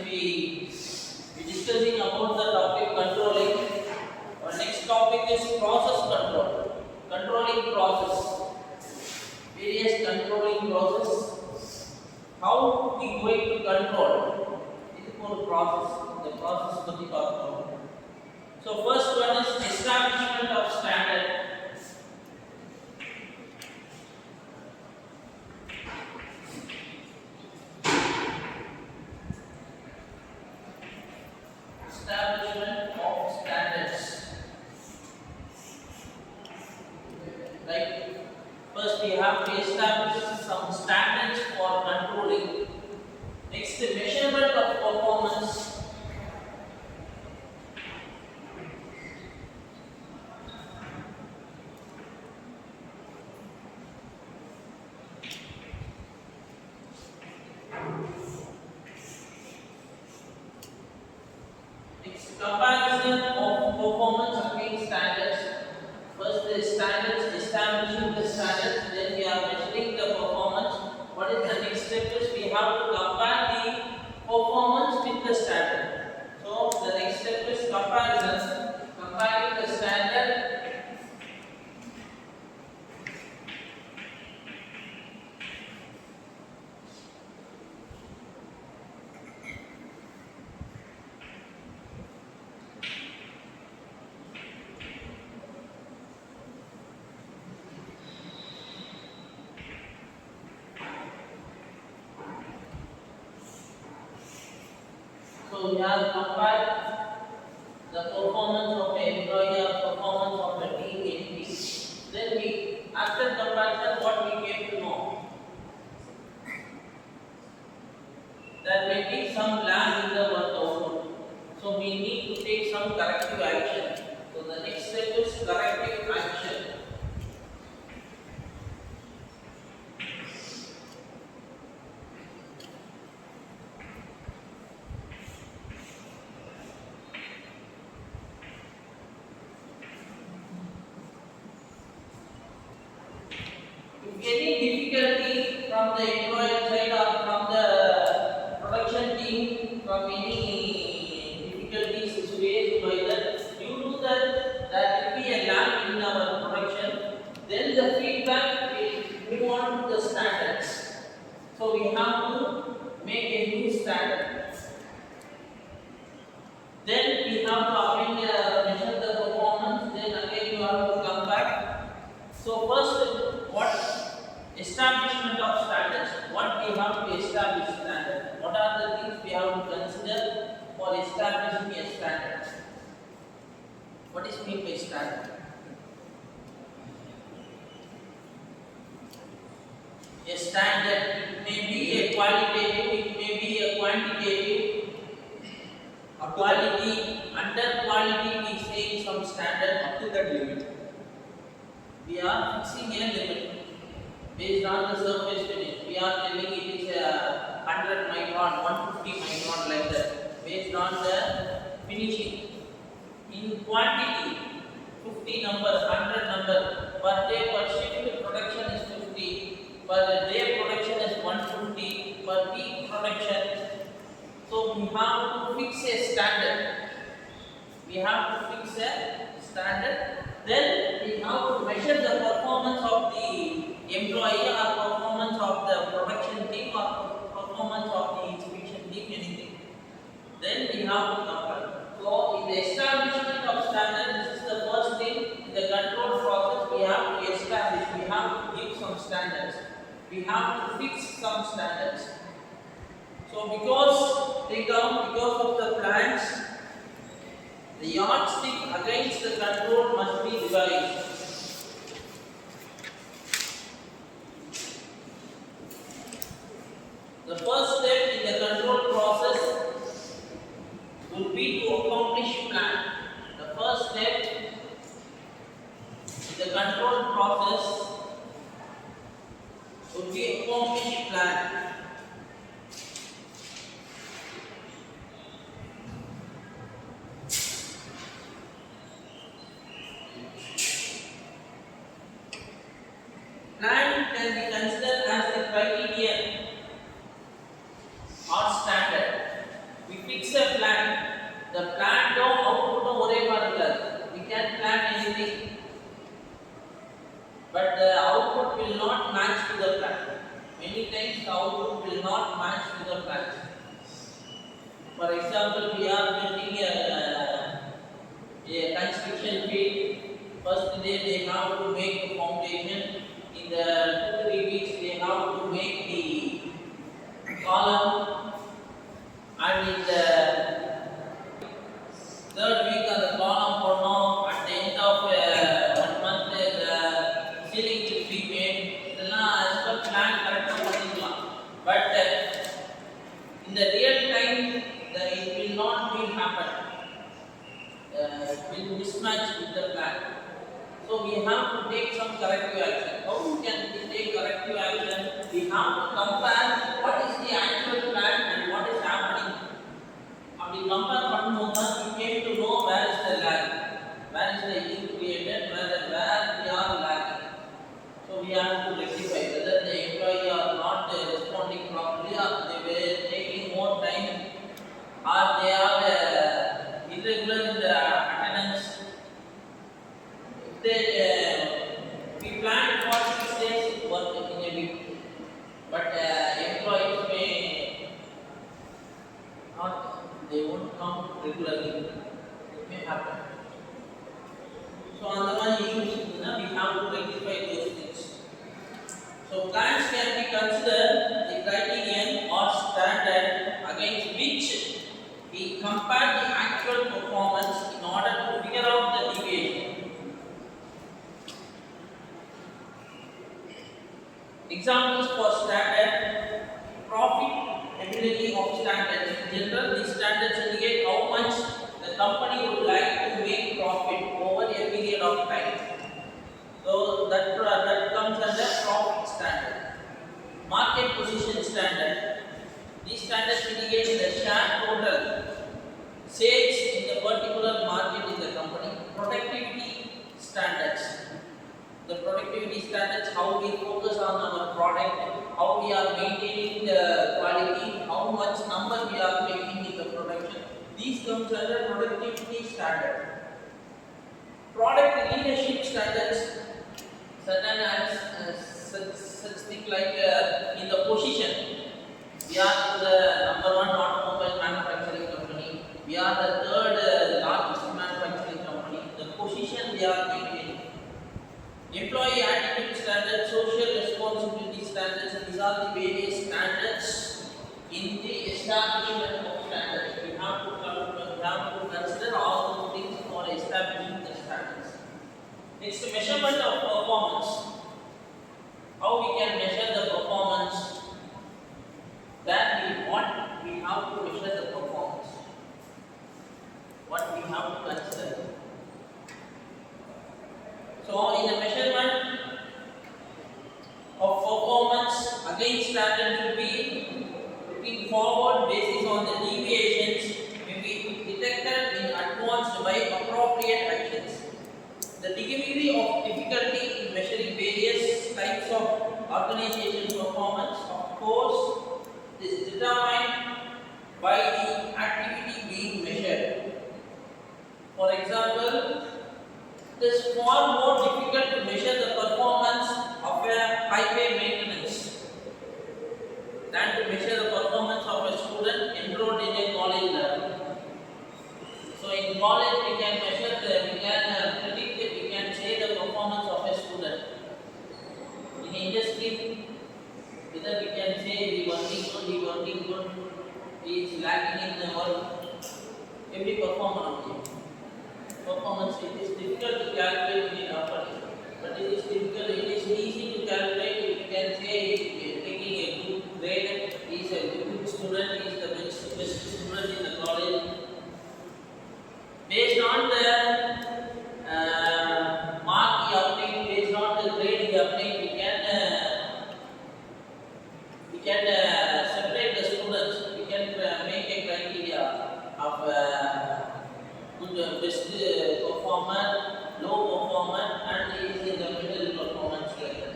be discussing about the topic controlling. Our next topic is process control. Controlling process. Various controlling process. How we going to control? This is called process. The process of the control. So first one is establishment of standard. Establishment of standards. Like first we have to establish some standards for controlling. Next, the measurement of performance. Comparison of performance against standards. First the standards, establishing the standards, then we are measuring the performance. What is the next step is we have to compare the performance with the standard. So the next step is comparison, comparing the standard So we have compared the performance of an employee or performance of a team entity. Then we, after comparison, what we came to know? There may be some lag in the work output. So we need to take some corrective action. So the next step is corrective action. Any difficulty from the employer side or from the production team, from any difficulties is faced by that, due to that there will be a lag in our production, then the feedback will move on to the standards. So we have to make a new standard. Then we have to measure the performance, then again you have to come back. So first, what establishment of standards. What we have to establish standard? What are the things we have to consider for establishing a standard? What is meant by standard? A standard, it may be a qualitative, it may be a quantitative. A quality, under quality we say some standard up to that limit. We are fixing a limit. Based on the surface finish, we are telling it is a 100 micron, 150 micron like that. Based on the finishing. In quantity, 50 number, 100 number, per day per shift production is 50, per day production is 150, per week production. So we have to fix a standard. We have to fix a standard. Then we have to measure the performance of the employee or performance of the production team or performance of the inspection team, anything. Then we have to compare. So in the establishment of standard, this is the first thing. In the control process, we have to establish, we have to give some standards. We have to fix some standards. So because of the plans, the yardstick against the control must be revised. The first step in the control process will be to accomplish plan. The first step in the control process will be accomplish plan. Plan can be considered as the criterion match with the plans. For example, we are building a construction field. First day they have to make the foundation. In the 2 3 weeks they have to make the column, and in the third week on the column for now. At the end of 1 month the ceiling will be made. இதெல்லாம் as per plan கரெக்டாக பண்ணிக்கலாம். But in the real time it will not be happen. It will mismatch with the plan. So we have to take some corrective action. How can we take corrective action? We have to compare what is the actual plan and what is happening. அப்படி compare பண்ணும்போது தான் we came to know where is the lag, where is the issue created, where we are lagging. So we have to rectify whether the employee are not responding properly, or they were taking more time, or they are irregular in the attendance. We planned for 6 days work in a week, but employees may not, they won't come regularly. It may happen. So on the one issues, we have to rectify those things. So plans can be considered the criterion or standard against which we compare the actual performance in order to figure out the deviation. Examples for standard: profitability of standards. In general, these standards indicate how much the company would like to make profit over a period of time. So that comes under profit standard. Market position standard. These standards indicate the share total sales in the particular market in the company. Productivity standards. The productivity standards, how we focus on our product, how we are maintaining the quality, how much number we are making in the production. These comes under productivity standard. Product leadership standards, certain as such thing like in the position. We are the number 1 automobile manufacturing company. We are the third largest manufacturing company. The position we are maintaining. Employee attitude standards, social responsibility standards, these are the various standards in the establishment of standards. We have to consider all those things for establishing the standards. Next, measurement of performance. How we can measure the performance? What we have to measure the performance. What we have to consider. So in the measurement of performance, again standard will be looking forward basis on the deviations may be detected in advance by appropriate actions. The degree of difficulty in measuring various types of organization performance, of course, is determined by the activity being measured. For example, it is far more difficult to measure the performance of a highway maintenance than to measure the performance of a student enrolled in a college level. So in college we can measure we can predict, we can say the performance of a student. In industry, whether we can say he working good, he is lacking in the work, every performance. It is difficult to calculate in upper, but it is easy to calculate. You can say he is taking a good grade, he is a good student, he is the best student in the college. Based on the mark he obtained, based on the grade he obtained, we can separate the students. We can make a criteria of good, best performer, low performer, and is in the middle performance level.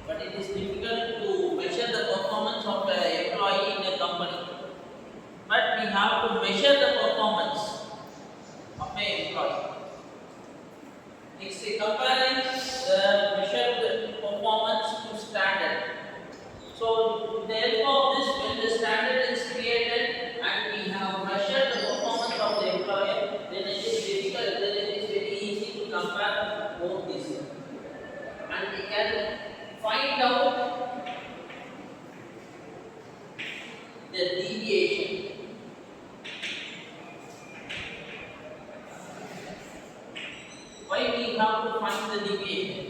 But it is difficult to measure the performance of an employee in a company. But we have to measure the performance of an employee. Next, comparing the measured performance to standard. So with the help of this, when the standard the deviation. Why we have to find the deviation?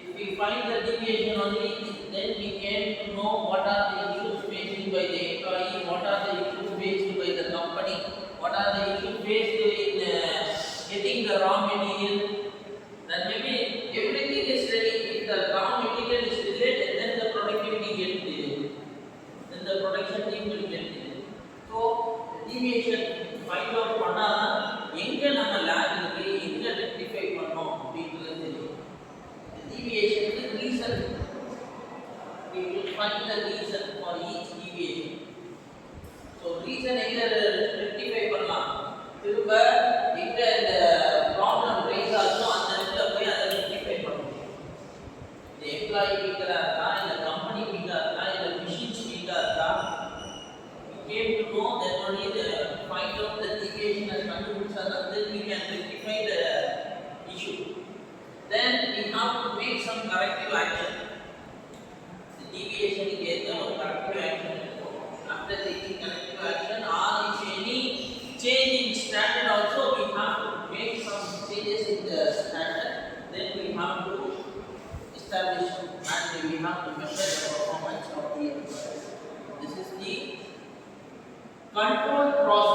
If we find the deviation only, then we can know what are the issues faced by the employee, what are the issues faced by the company, what are the issues faced in getting the raw material. Then maybe everything is ready. If the raw material is delayed, then the productivity gets delayed. Then the production team will get delayed. So deviation find out பண்ணாதான் எங்க நம்ம லேக் இருக்கு எங்க rectify பண்ணோம் அப்படின்றது தெரியும். Deviation is reason. We will find the reason for each deviation. So reason எங்க rectify பண்ணலாம் திரும்ப எங்க இந்த ப்ராப்ளம் ரைஸ் ஆகுதோ அந்த இடத்துல போய் அதை ரெக்டிஃபை பண்ணணும். இந்த எம்ப்ளாயி வீக்கரா இருக்கா இல்ல கம்பெனி வீக்கா இருக்கா இல்ல மிஷின்ஸ் வீக்கா இருக்கா, we came to know that only the find out the deviation and contribution and then we can rectify the issue. Then we have to make some corrective action. The deviation is there or corrective action. After taking corrective action or if any change in standard also we have to make some changes in the standard. Then we have to establish and we have to measure the performance of the employees. This is the control process.